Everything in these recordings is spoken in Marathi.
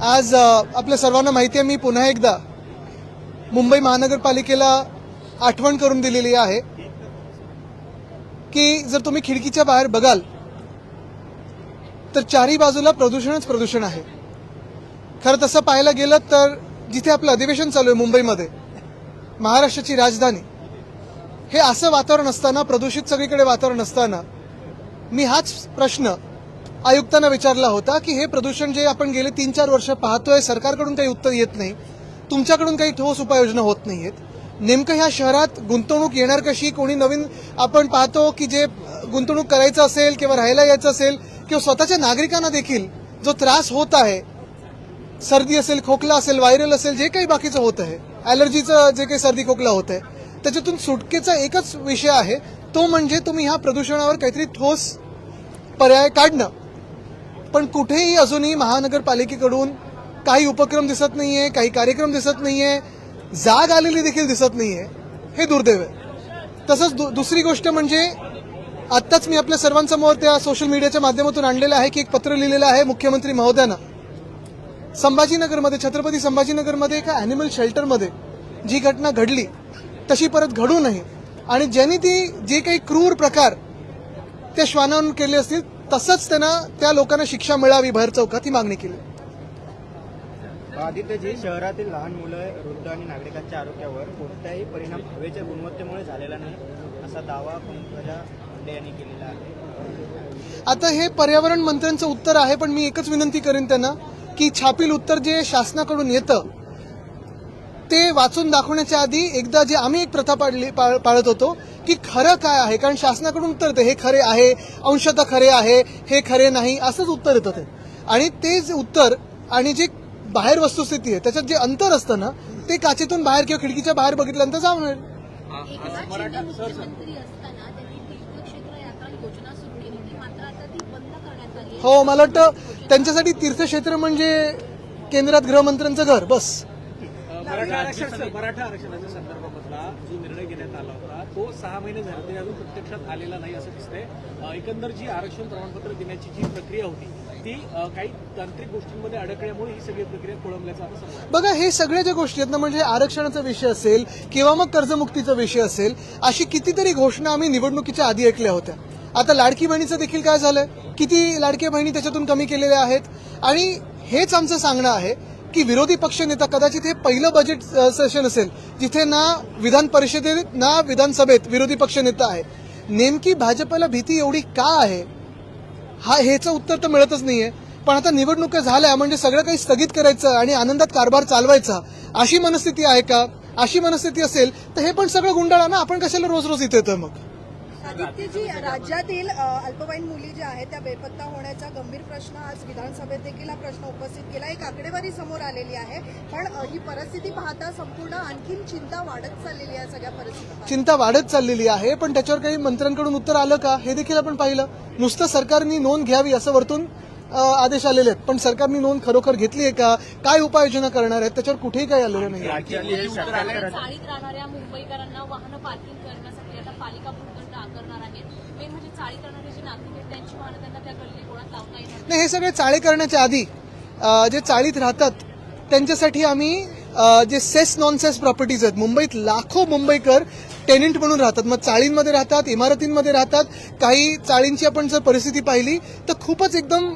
आज आपल्या सर्वांना माहिती आहे, मी पुन्हा एकदा मुंबई महानगरपालिकेला आठवण करून दिलेली आहे की जर तुम्ही खिडकीच्या बाहेर बघाल तर चारही बाजूला प्रदूषणच प्रदूषण आहे. खरं तसं पाहायला गेलं तर जिथे आपलं अधिवेशन चालू आहे मुंबईमध्ये, महाराष्ट्राची राजधानी, हे असं वातावरण असताना, प्रदूषित सगळीकडे वातावरण असताना, मी हाच प्रश्न आयुक्तांना विचारला होता की हे प्रदूषण जे आपण गेले 3-4 वर्ष पाहतोय, सरकारकडून काही उत्तर येत नाही, तुमच्याकडून काही ठोस उपाययोजना होत नाहीयेत. नेमकं ह्या शहरात गुंतवणूक येणार कशी? कोणी नवीन आपण पाहतो की जे गुंतवणूक करायचं असेल किंवा राहायला यायचं असेल किंवा स्वतःच्या नागरिकांना देखील जो त्रास होत आहे, सर्दी असेल, खोकला असेल, व्हायरल असेल, जे काही बाकीचं होत आहे, ॲलर्जीचं जे काही सर्दी खोकला होत आहे, त्याच्यातून सुटकेचा एकच विषय आहे, तो म्हणजे तुम्ही ह्या प्रदूषणावर काहीतरी ठोस पर्याय काढणं. पण कुठेही अजूनही महानगरपालिकेकडून काही उपक्रम दिसत नाहीये, काही कार्यक्रम दिसत नाहीये, जाग आलेली देखील दिसत नाहीये. हे दुर्दैव आहे. तसंच दुसरी गोष्ट म्हणजे आत्ताच मी आपल्या सर्वांसमोर त्या सोशल मीडियाच्या माध्यमातून आणलेलं आहे की एक पत्र लिहिलेलं आहे मुख्यमंत्री महोदयांना. संभाजीनगरमध्ये, छत्रपती संभाजीनगरमध्ये एका ॲनिमल शेल्टरमध्ये जी घटना घडली तशी परत घडू नये आणि ज्यांनी ती जे काही क्रूर प्रकार त्या श्वानांवर केले असतील तसंच त्यांना, त्या लोकांना शिक्षा मिळावी बाहेर चौकात, ही मागणी केली. आदित्यजी, शहरातील लहान मुलं, वृद्ध आणि नागरिकांच्या आरोग्यावर कोणताही परिणाम हवेच्या गुणवत्तेमुळे झालेला नाही, असा दावा पंकजा मुंडे यांनी केलेला आहे. आता हे पर्यावरण मंत्र्यांचं उत्तर आहे, पण मी एकच विनंती करेन त्यांना की छापील उत्तर जे शासनाकडून येतं ते वाचून दाखवण्याच्या आधी एकदा जे आम्ही एक प्रथा पाळत होतो की खरं काय आहे, कारण शासनाकडून उत्तर येतं हे खरे आहे, अंशतः खरे आहे, हे खरे नाही, असंच उत्तर येतं ते. आणि ते जे उत्तर आणि जे बाहेर वस्तुस्थिती आहे त्याच्यात जे अंतर असतं ना, ते काचेतून बाहेर किंवा खिडकीच्या बाहेर बघितल्यानंतर जाऊन मिळेल. हो, मला वाटतं त्यांच्यासाठी तीर्थक्षेत्र म्हणजे केंद्रात गृहमंत्र्यांचं घर, बस. मराठा आरक्षणाच्या संदर्भातला जो निर्णय घेण्यात आला होता तो 6 महिने झाले तरी अजून प्रत्यक्षात आलेला नाही असं दिसतंय. एकंदर जी आरक्षण प्रमाणपत्र देण्याची जी प्रक्रिया होती ती काही तांत्रिक गोष्टींमध्ये अडकल्यामुळे ही सगळी प्रक्रिया खोळंबल्याचं आता समजतं. बघा, हे सगळ्या ज्या गोष्टी आहेत ना, म्हणजे आरक्षणाचा विषय असेल किंवा मग कर्जमुक्तीचा विषय असेल, अशी कितीतरी घोषणा आम्ही निवडणुकीच्या आधी ऐकल्या होत्या. आता लाडकी बहिणीचं देखील काय झालंय, किती लाडक्या बहिणी त्याच्यातून कमी केलेल्या आहेत. आणि हेच आमचं सांगणं आहे की विरोधी पक्षनेता, कदाचित हे पहिलं बजेट सेशन असेल जिथे ना विधान परिषदेत ना विधानसभेत विरोधी पक्षनेता आहे. नेमकी भाजपला भीती एवढी का आहे, ह्याचं उत्तर तर मिळतच नाहीये. पण आता निवडणुका झाल्या म्हणजे सगळं काही स्थगित करायचं आणि आनंदात कारभार चालवायचा, अशी मनस्थिती आहे का? अशी मनस्थिती असेल तर हे पण सगळं गुंडाळा ना, आपण कशाला रोज रोज इथे येतोय मग? आदित्यजी, राज्यातील अल्पवयीन मुली ज्या आहेत त्या बेपत्ता होण्याचा गंभीर प्रश्न आज विधानसभेत देखील हा प्रश्न उपस्थित केला. एक आकडेवारी समोर आलेली आहे, पण ही परिस्थिती पाहता संपूर्ण आणखीन चिंता वाढत चाललेली आहे. सगळ्या परिस्थिती चिंता वाढत चाललेली आहे, पण त्याच्यावर काही मंत्र्यांकडून उत्तर आलं का हे देखील आपण पाहिलं. नुसतं सरकारने नोंद घ्यावी असं वरतून आदेश आलेले आहेत, पण सरकारने नोंद खरोखर घेतली आहे का, काय उपाययोजना करणार आहेत, त्याच्यावर कुठेही काही आलेलं नाही. चाळीत राहणाऱ्या मुंबईकरांना वाहनं पार्किंग करण्यासाठी आता पालिका भूखंड आकारणार आहे. मेन म्हणजे चाळीत राहणारे जे नागरिक आहेत त्यांची वाहनं त्यांना त्या गल्ली गोळात लावता येणार नाही. हे सगळे चाळे करण्याच्या आधी जे चाळीत राहतात त्यांच्यासाठी आम्ही जे सेस नॉन सेस प्रॉपर्टीज आहेत, मुंबईत लाखो मुंबईकर टेनेंट म्हणून राहतात, मग चाळींमध्ये राहतात, इमारतींमध्ये राहतात. काही चाळींची आपण जर परिस्थिती पाहिली तर खूपच एकदम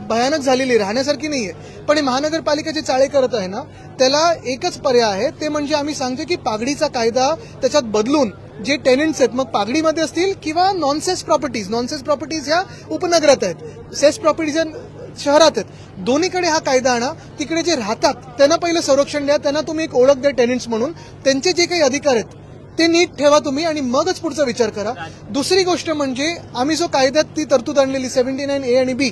भयानक झालेली, राहण्यासारखी नाहीये. पण हे महानगरपालिका जे चाळे करत आहे ना, त्याला एकच पर्याय आहे, ते म्हणजे आम्ही सांगतो की पागडीचा कायदा त्याच्यात बदलून जे टेनेंट्स आहेत, मग पागडीमध्ये असतील किंवा नॉनसेस प्रॉपर्टीज ह्या उपनगरात आहेत, सेस प्रॉपर्टीज शहरात आहेत, दोन्हीकडे हा कायदा आणा. तिकडे जे राहतात त्यांना पहिलं संरक्षण द्या, त्यांना तुम्ही एक ओळख द्या टेनेंट्स म्हणून, त्यांचे जे काही अधिकार आहेत ते नीट ठेवा तुम्ही आणि मगच पुढचा विचार करा. दुसरी गोष्ट म्हणजे आम्ही जो कायद्यात ती तरतूद आणलेली 79A आणि B,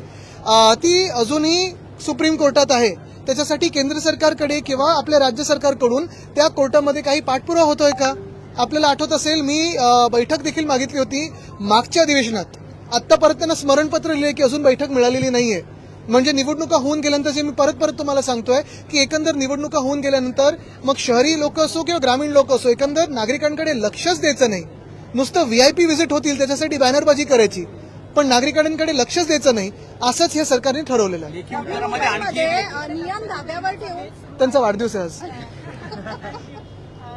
ती अजूनही सुप्रीम कोर्टात आहे. त्याच्यासाठी केंद्र सरकारकडे किंवा आपल्या राज्य सरकारकडून त्या कोर्टामध्ये काही पाठपुरावा होतोय का? आपल्याला आठवत असेल, मी बैठक देखील मागितली होती मागच्या अधिवेशनात. आत्तापर्यंत त्यांना स्मरणपत्र लिहिले की अजून बैठक मिळालेली नाहीये. म्हणजे निवडणुका होऊन गेल्यानंतर, जे मी परत तुम्हाला सांगतोय की एकंदर निवडणुका होऊन गेल्यानंतर मग शहरी लोक असो किंवा ग्रामीण लोक असो, एकंदर नागरिकांकडे लक्षच द्यायचं नाही. नुसतं VIP व्हिजिट होतील त्याच्यासाठी बॅनरबाजी करायची. पण नागरिकांकडे लक्षच द्यायचं नाही असंच या सरकारने ठरवलेलं आहे. मुंबईमध्ये नियम धाब्यावर ठेवून त्यांचा वाढदिवस आहे आज.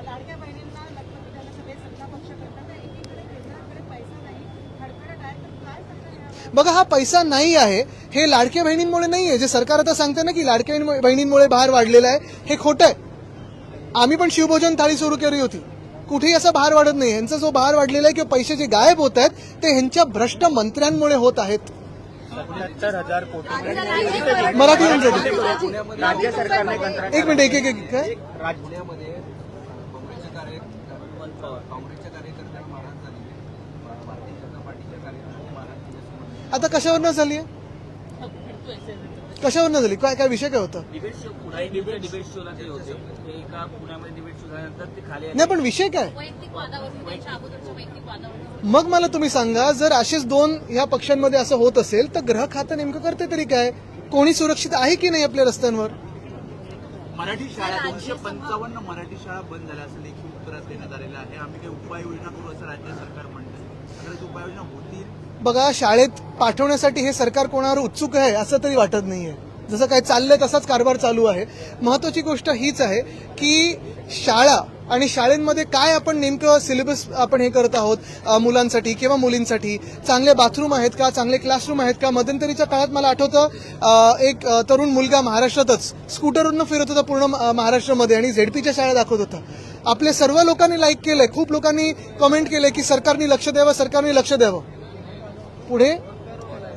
लाडक्या बहिणींना लग्न विधानसभेत सत्ता पक्ष करतात एकीकडे केंद्राकडे पैसा नाही हडकडत आहे तर काय सरकार बघा हा पैसा नाही आहे हे लाडक्या बहिणींमुळे नाहीये. जे सरकार आता सांगते ना की लाडक्या बहिणींमुळे भार वाढलेला आहे हे खोटं आहे. आम्ही पण शिवभोजन थाळी सुरू केली होती. कुठेही असा भार वाढत नाही. यांचा जो भार वाढलेला आहे किंवा पैसे जे गायब होत आहेत ते ह्यांच्या भ्रष्ट मंत्र्यांमुळे होत आहेत. 77,000 कोटी मराठी येऊन जाईल. राज्य सरकारने कंत्राट एक मिनिट एक काय पुण्यामध्ये काँग्रेसच्या कार्यकर्त्यांना मारहाण झाली भारतीय जनता पार्टीच्या कार्यकर्त्यांना मारहाण केली. आता कशावरनं झाली आहे? कशावरनं झाली? काय काय विषय काय होता? डिबेट शो डिबेट शोला ते होते ते एका पुण्यामध्ये डिबेट शो झाल्यानंतर ते खाली आले. नाही पण विषय काय? वैयक्तिक वादावरून त्यांच्या अगोदरच्या वैयक्तिक वादावरून मग मला तुम्ही सांगा जर असेच दोन ह्या पक्षांमध्ये असं होत असेल तर ग्रह खातं नेमकं करते तरी काय? कोणी सुरक्षित आहे की नाही आपल्या रस्त्यांवर? मराठी शाळा 255 मराठी शाळा बंद झाल्या असं लेखी उत्तरात देण्यात आलेलं आहे. आम्ही काही उपाययोजना करू असं राज्य सरकार म्हणतं. अगर उपाययोजना होतील बघा शाळेत पाठवण्यासाठी हे सरकार कोणावर उत्सुक आहे असं तरी वाटत नाहीये. जसं काय चाललंय तसाच कारभार चालू आहे. महत्वाची गोष्ट हीच आहे की शाळा आणि शाळेमध्ये काय आपण नेमकं सिलेबस आपण हे करत आहोत मुलांसाठी किंवा मुलींसाठी. चांगले बाथरूम आहेत का? चांगले क्लासरूम आहेत का? मध्यंतरीच्या काळात मला आठवतं एक तरुण मुलगा महाराष्ट्रातच स्कूटरवरनं फिरत होता पूर्ण महाराष्ट्रामध्ये आणि झेडपीच्या शाळा दाखवत होता. आपल्या सर्व लोकांनी लाईक केलंय. खूप लोकांनी कमेंट केलंय की सरकारने लक्ष द्यावं सरकारने लक्ष द्यावं. पुढे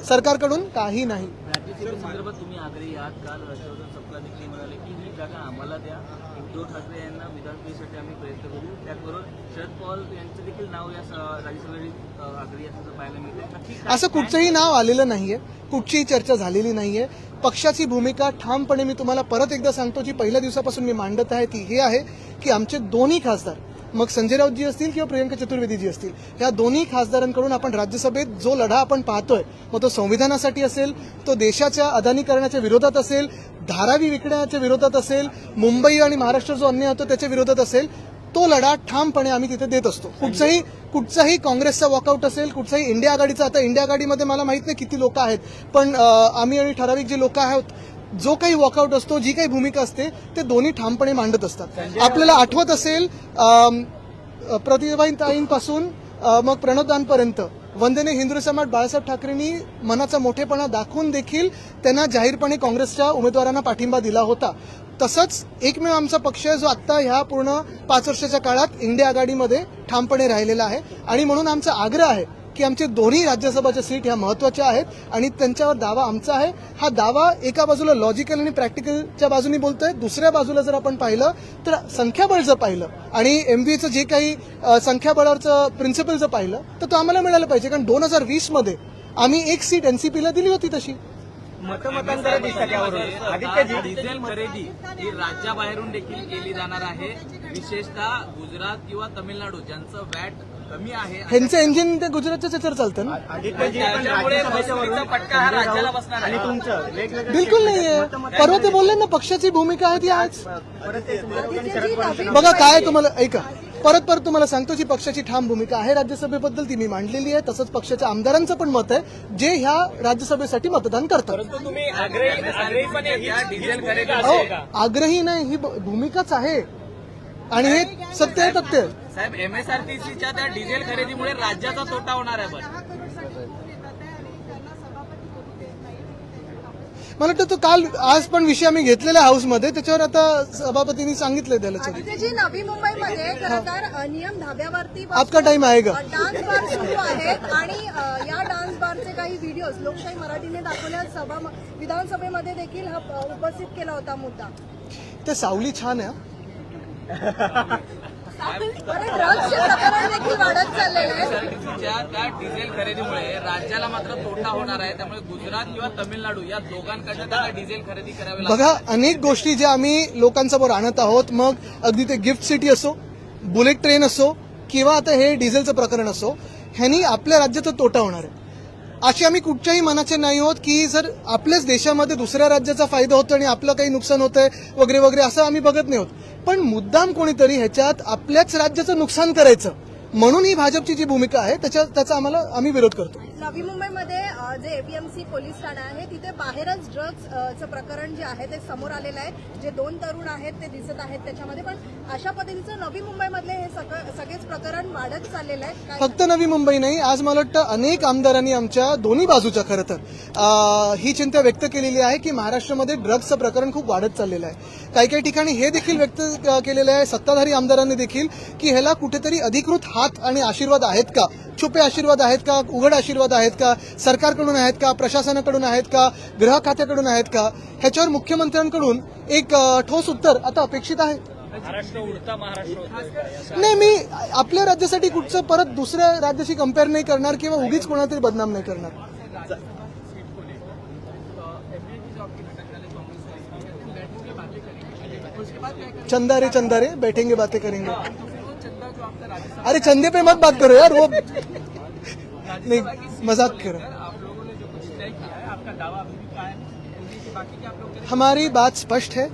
सरकारकडून काही नाही. संदर्भात तुम्ही आग्रही आहात. काल हर्षवर्धन सपकाळ देखील म्हणाले की ही जागा आम्हाला द्या. उद्धव ठाकरे यांना विधानसभेसाठी आम्ही प्रयत्न करू. त्याचबरोबर शरद पवार यांचं देखील नाव या राज्यसभेत आग्रही असल्याचं पाहायला मिळतं. नक्की काय- असं कुठचंही नाव आलेलं नाहीये. कुठचीही चर्चा झालेली नाहीये. पक्षाची भूमिका ठामपणे मी तुम्हाला परत एकदा सांगतो जी पहिल्या दिवसापासून मी मांडत आहे ती हे आहे की आमचे दोन्ही खासदार मग संजय राऊतजी असतील किंवा प्रियंका चतुर्वेदीजी असतील ह्या दोन्ही खासदारांकडून आपण राज्यसभेत जो लढा आपण पाहतोय मग तो संविधानासाठी असेल तो देशाच्या अदानीकरणाच्या विरोधात असेल धारावी विकण्याच्या विरोधात असेल मुंबई आणि महाराष्ट्र जो अन्याय होतो त्याच्या विरोधात असेल तो लढा ठामपणे आम्ही तिथे देत असतो. कुठचाही काँग्रेसचा वॉकआउट असेल कुठचाही इंडिया आघाडीचा आता इंडिया आघाडीमध्ये मला माहित नाही किती लोक आहेत पण आम्ही आणि ठराविक जे लोक आहोत जो काही वॉकआउट असतो जी काही भूमिका असते ते दोन्ही ठामपणे मांडत असतात. आपल्याला आठवत असेल प्रतिभाताईंपासून मग प्रणवदांपर्यंत वंदनीय हिंदू सम्राट बाळासाहेब ठाकरेंनी मनाचा मोठेपणा दाखवून देखील त्यांना जाहीरपणे काँग्रेसच्या उमेदवारांना पाठिंबा दिला होता. तसंच एकमेव आमचा पक्ष आहे जो आता ह्या पूर्ण 5 वर्षाच्या काळात इंडिया आघाडीमध्ये ठामपणे राहिलेला आहे आणि म्हणून आमचा आग्रह आहे की आमचे दोन्ही राज्यसभाच्या सीट ह्या महत्वाच्या आहेत आणि त्यांच्यावर दावा आमचा आहे. हा दावा एका बाजूला लॉजिकल आणि प्रॅक्टिकलच्या बाजूने बोलतोय दुसऱ्या बाजूला जर आपण पाहिलं तर संख्याबळ जर पाहिलं आणि एमबीएचं जे काही संख्याबळाचं प्रिन्सिपल जर पाहिलं तर तो आम्हाला मिळालं पाहिजे कारण 2020 मध्ये आम्ही एक सीट एनसीपीला दिली होती तशी. मतमतांतर दिसतात यावरून आदित्यजी डिझेल खरेदी ही राज्याबाहेरून देखील केली जाणार आहे. विशेषतः गुजरात किंवा तमिळनाडू ज्यांचं वॅट कमी आहे ह्यांचं इंजिन ते गुजरातच्या याच्यावर चालतं ना. आदित्यजी पण त्यामुळे राज्यसभेच्या वसुलीचा वरून फटका हा राज्याला बसणार आणि आहे. तुमचं वेगवेगळं बिलकुल नाहीये. परवा ते बोलले ना पक्षाची भूमिका आहे ती आहेच. परत ते तुमच्या लोकांनी शरद पवार बघा काय तुम्हाला ऐका परत तुम्हाला सांगतो जी पक्षाची ठाम भूमिका आहे राज्यसभेबद्दल ती मी मांडलेली आहे. तसंच पक्षाच्या आमदारांचं पण मत आहे जे ह्या राज्यसभेसाठी मतदान करतात. तुम्ही आग्रहीपणे डिझेल खरेदी अहो, आग्रही नाही ही भूमिकाच आहे आणि हे सत्य आहे तथ्य आहे. साहेब एमएसआरटीसीच्या त्या डिझेल खरेदीमुळे राज्याचा तोटा होणार आहे. मला वाटतं तो काल आज पण विषय आम्ही घेतलेला हाऊसमध्ये त्याच्यावर आता सभापतींनी सांगितलंय त्याला आदित्यजी नवी मुंबईमध्ये खरं तर नियम धाब्यावरती आपका टाइम आएगा. डान्स बार सुरू आहेत आणि या डान्स बारचे काही व्हिडिओज लोकशाही मराठीने दाखवल्या विधानसभेमध्ये देखील हा उपस्थित केला होता मुद्दा. ते सावली छान आहे. ड्रग्सचे प्रकरण देखील वाढत चाललेलं आहे. एमएसआरटीसीच्या त्या डिझेल खरेदीमुळे राज्याला मात्र तोटा होणार आहे. त्यामुळे गुजरात किंवा तमिळनाडू या दोघांकडनं त्यांना डिझेल खरेदी करावी लागेल. बघा अनेक गोष्टी ज्या आम्ही लोकांसमोर आणत आहोत मग अगदी ते गिफ्ट सिटी असो बुलेट ट्रेन असो किंवा आता हे डिझेलचं प्रकरण असो ह्यांनी आपल्या राज्याचा तोटा होणार आहे. असे आम्ही कुठच्याही मनाचे नाही आहोत की जर आपल्याच देशामध्ये दुसऱ्या राज्याचा फायदा होतो आणि आपलं काही नुकसान होतंय वगैरे वगैरे असं आम्ही बघत नाही आहोत. पण मुद्दाम कोणीतरी ह्याच्यात आपल्याच राज्याचं नुकसान करायचं म्हणून ही भाजपची जी भूमिका आहे त्याचा आम्ही विरोध करतो. नवी मुंबईमध्ये जे एपीएमसी पोलीस ठाणे आहे तिथे बाहेरच ड्रग्जचं प्रकरण जे आहे ते समोर आलेलं आहे. जे 2 तरुण आहेत ते दिसत आहेत त्याच्यामध्ये. पण अशा पद्धतीचं नवी मुंबईमधले हे सगळेच प्रकरण वाढत चाललेलं आहे. काय फक्त नवी मुंबई नाही, आज मला वाटतं अनेक आमदारांनी आमच्या दोन्ही बाजूच्या खरं तर ही चिंता व्यक्त केलेली आहे की महाराष्ट्रामध्ये ड्रग्जचं प्रकरण खूप वाढत चाललेलं आहे. काही काही ठिकाणी हे देखील व्यक्त केलेलं आहे सत्ताधारी आमदारांनी देखील की ह्याला कुठेतरी अधिकृत हात आणि आशीर्वाद आहेत का, छुपे आशीर्वाद आहेत का, उघड आशीर्वाद आहेत का, सरकारकडून आहेत का, प्रशासनाकडून आहेत का, गृह खात्याकडून आहेत का, ह्याच्यावर मुख्यमंत्र्यांकडून एक ठोस उत्तर आता अपेक्षित आहे. महाराष्ट्र उडता महाराष्ट्र नाही, मी आपल्या राज्यासाठी कुठचं परत दुसऱ्या राज्याशी कम्पेअर नाही करणार किंवा उगीच कोणाला तरी बदनाम नाही करणार. चंदा रे बैठेंगे बातें करेंगे. अरे चंदे पे मत बात करो यार, वो नहीं मजाक करो. हमारी बात स्पष्ट है.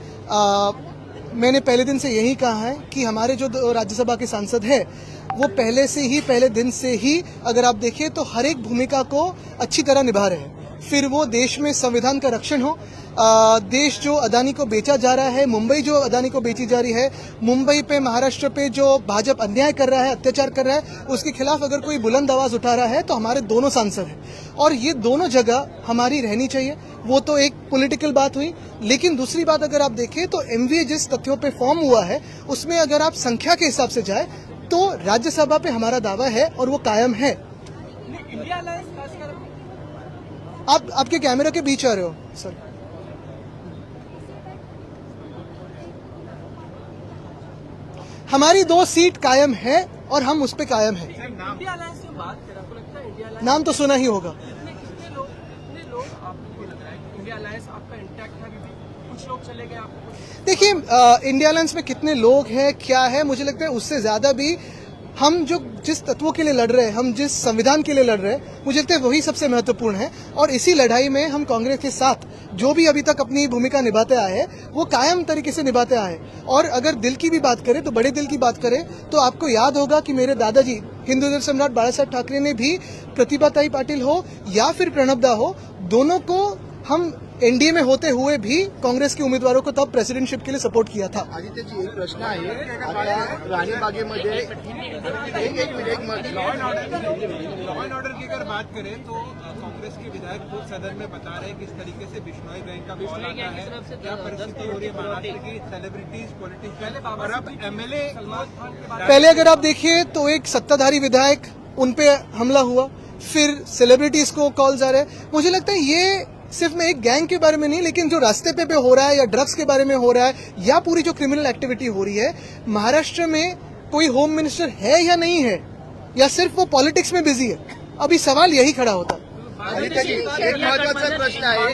मैंने पहले दिन से यही कहा है कि हमारे जो राज्यसभा के सांसद हैं वो पहले दिन से ही अगर आप देखें तो हर एक भूमिका को अच्छी तरह निभा रहे हैं. फिर वो देश में संविधान का रक्षण हो, देश जो अदानी को बेचा जा रहा है, मुंबई जो अदानी को बेची जा रही है, मुंबई पे महाराष्ट्र पे जो भाजपा अन्याय कर रहा है, अत्याचार कर रहा है, उसके खिलाफ अगर कोई बुलंद आवाज उठा रहा है तो हमारे दोनों सांसद हैं और ये दोनों जगह हमारी रहनी चाहिए. वो तो एक पॉलिटिकल बात हुई, लेकिन दूसरी बात अगर आप देखें तो एमवीए जिस तथ्यों पे फॉर्म हुआ है उसमें अगर आप संख्या के हिसाब से जाए तो राज्यसभा पे हमारा दावा है और वो कायम है. आप आपके कैमरा के बीच आ रहे हो सर. हमारी 2 सीट कायम है और हम उस पे कायम है. नाम तो सुना ही होगा. देखिए, इंडिया अलायंस में कितने लोग हैं, क्या है, मुझे लगता है उससे ज्यादा भी हम जो जिस तत्वों के लिए लड़ रहे हैं, हम जिस संविधान के लिए लड़ रहे हैं, मुझे लगता है वही सबसे महत्वपूर्ण है. और इसी लड़ाई में हम कांग्रेस के साथ जो भी अभी तक अपनी भूमिका निभाते आए हैं वो कायम तरीके से निभाते आए हैं. और अगर दिल की भी बात करें तो बड़े दिल की बात करें तो आपको याद होगा कि मेरे दादाजी हिंदू दिल सम्राट बाला साहेब ठाकरे ने भी प्रतिभाताई पाटिल हो या फिर प्रणब दा हो, दोनों को हम एनडीए में होते हुए भी कांग्रेस के उम्मीदवारों को तब प्रेसिडेंटशिप के लिए सपोर्ट किया था. आदित्यजी, एक प्रश्न आहे. आता राणीबागेमध्ये एक मिनिट लॉ एंड ऑर्डर की अगर बात करें तो कांग्रेस के विधायक खुद सदन में बता रहे हैं किस तरीके से बिश्नोई बैंक का कॉल आता है, क्या परिस्थिति हो रही है महाराष्ट्र की सेलिब्रिटीज, पॉलिटिशियन और अब एमएलए. पहले अगर आप देखिए तो एक सत्ताधारी विधायक, उन पे हमला हुआ, फिर सेलिब्रिटीज को कॉल्स आ रहे हैं. मुझे लगता है ये सिर्फ मैं एक गैंग के बारे में नहीं, लेकिन जो रास्ते पे हो रहा है या ड्रग्स के बारे में हो रहा है या पूरी जो क्रिमिनल एक्टिविटी हो रही है, महाराष्ट्र में कोई होम मिनिस्टर है या नहीं है, या सिर्फ वो पॉलिटिक्स में बिजी है, अभी सवाल यही खड़ा होता है. आदित्यजी, एक महत्वाचा प्रश्न आहे.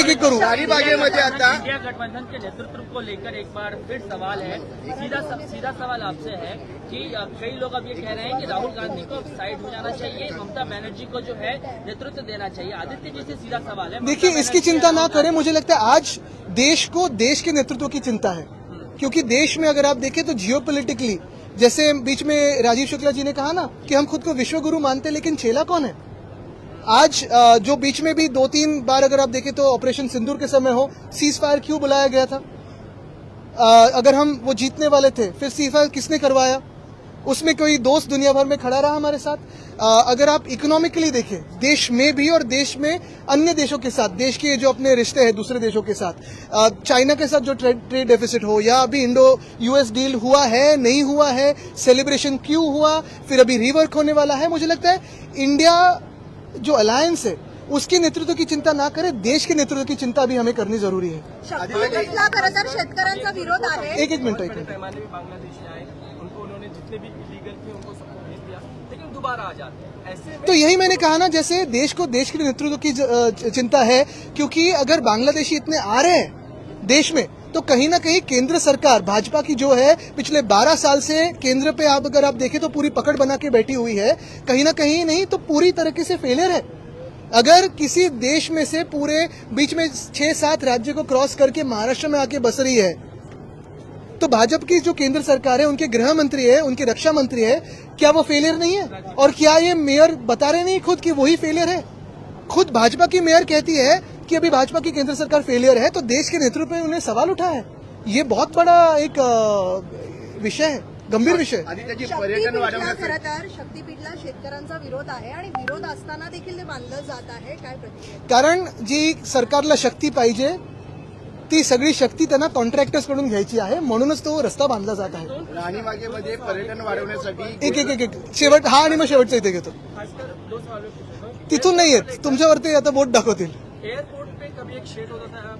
एक करू. राणीबागेमध्ये आता इंडिया गठबंधन के नेतृत्व को लेकर एक बार फिर सवाल है. सीधा सवाल आपसे है कि कई लोग अब ये कह रहे हैं कि राहुल गांधी को साइड हो जाना चाहिए, ममता बनर्जी को जो है नेतृत्व देना चाहिए. आदित्य जी से सीधा सवाल है. देखिए, इसकी चिंता ना करें. मुझे लगता है आज देश को देश के नेतृत्व की चिंता है, क्योंकि देश में अगर आप देखें तो जियोपॉलिटिकली, जैसे बीच में राजीव शुक्ला जी ने कहा ना कि हम खुद को विश्वगुरु मानते, लेकिन चेला कौन है. आज जो बीच में भी 2-3 बार अगर आप देखें तो ऑपरेशन सिंदूर के समय हो, सीज फायर क्यों बुलाया गया था. अगर हम वो जीतने वाले थे, फिर सीज फायर किसने करवाया, उसमें कोई दोस्त दुनिया भर में खड़ा रहा हमारे साथ. अगर आप इकोनॉमिकली देखें, देश में भी और देश में अन्य देशों के साथ, देश के जो अपने रिश्ते हैं दूसरे देशों के साथ, चाइना के साथ जो ट्रेड डेफिसिट हो, या अभी इंडो यूएस डील हुआ है नहीं हुआ है, सेलिब्रेशन क्यों हुआ, फिर अभी रिवर्क होने वाला है. मुझे लगता है इंडिया जो अलायंस है उसके नेतृत्व की चिंता ना करे, देश के नेतृत्व की चिंता भी हमें करनी जरूरी है. शपथला खरं तर शेतकऱ्यांचा विरोध आहे. एक मिनट. पैमाने में बांग्लादेशी आए, उनको उन्होंने जितने भी इलीगल थे उनको सबको भेज दिया, लेकिन दोबारा आ जाते हैं. ऐसे में तो यही मैंने कहा ना, जैसे देश को देश के नेतृत्व की चिंता है, क्योंकि अगर बांग्लादेशी इतने आ रहे हैं देश में तो कहीं ना कहीं केंद्र सरकार भाजपा की जो है पिछले 12 साल से केंद्र पे अगर आप देखें तो पूरी पकड़ बना के बैठी हुई है, कहीं ना कहीं नहीं तो पूरी तरीके से फेलियर है. अगर किसी देश में से पूरे बीच में 6-7 राज्य को क्रॉस करके महाराष्ट्र में आके बस रही है तो भाजपा की जो केंद्र सरकार है, उनके गृह मंत्री है, उनके रक्षा मंत्री है, क्या वो फेलियर नहीं है? और क्या ये मेयर बता रहे नहीं खुद कि वही फेलियर है? खुद भाजपा की मेयर कहती है कि अभी भाजपा की केंद्र सरकार फेलियर है, तो देश के नेतृत्व में उन्हें सवाल उठा है। ये बहुत बड़ा एक विषय है, गंभीर विषय. आदित्यजी पर्यटन शक्तीपीठला वाढवण्यासाठी खरं तर शक्तीपीठला शेतकऱ्यांचा विरोध आहे आणि विरोध असताना देखील ते बांधलं जात आहे. काय प्रतिक्रिया? कारण जी सरकारला शक्ती पाहिजे ती सगळी शक्ती त्यांना कॉन्ट्रॅक्टर्स कडून घ्यायची आहे, म्हणूनच तो रस्ता बांधला जात आहे. राणीबागेमध्ये पर्यटन वाढवण्यासाठी एक शेवट हा आणि मग शेवटचा इथे घेतो. तिथून नाही येत, तुमच्यावरती आता बोट दाखवतील. एयरपोर्ट पे कभी एक शेड होता था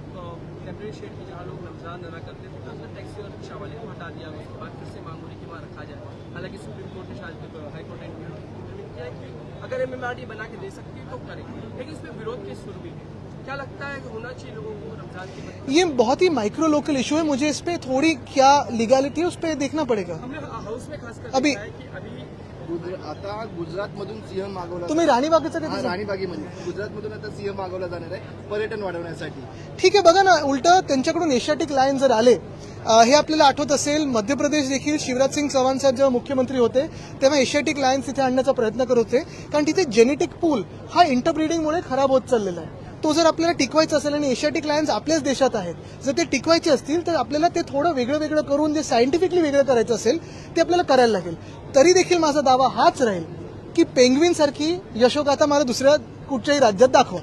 टेम्परेरी शेड की जहाँ लोग रमजान अदा करते थे, तो उसने टैक्सी और रिक्शा वाले को हटा दिया. उसके बाद फिर से मांग हो रही कि वहाँ रखा जाए. हालांकि सुप्रीम कोर्ट ने शायद हाईकोर्ट ने इंटरव्यू किया कि अगर MMRD बना के दे सकती है तो करेंगे, लेकिन इसमें विरोध के सुर भी है. क्या लगता है कि होना चाहिए लोगों को रमजान के? ये बहुत ही माइक्रो लोकल इशू है, मुझे इस पे थोड़ी क्या लीगलिटी है उस पर देखना पड़ेगा. हमने हाउस में खासकर अभी- देखा है कि अभी आता गुजरातमधून सिंह मागवला तुम्ही राणीबागेचं हा, काय राणीबागेमध्ये गुजरातमधून आता सिंह मागवला जाणार आहे पर्यटन वाढवण्यासाठी. ठीक आहे, बघा ना, उलट त्यांच्याकडून एशियाटिक लायन जर आले, हे आपल्याला आठवत असेल, मध्य प्रदेश देखील शिवराज सिंग चौहान साहेब जेव्हा मुख्यमंत्री होते तेव्हा एशियाटिक लायन्स तिथे आणण्याचा प्रयत्न करत होते, कारण तिथे जेनेटिक पूल हा इंटरब्रीडिंगमुळे खराब होत चाललेला आहे. तो जर आपल्याला टिकवायचा असेल आणि एशियाटिक लायन्स आपल्याच देशात आहेत, जर ते टिकवायचे असतील तर आपल्याला ते थोडं वेगळं वेगळं करून जे सायंटिफिकली वेगळं करायचं असेल ते आपल्याला करायला लागेल. तरी देखील माझा दावा हाच राहील की पेंग्विन सारखी यशोगाथा मला दुसऱ्या कुठच्याही राज्यात दाखवा.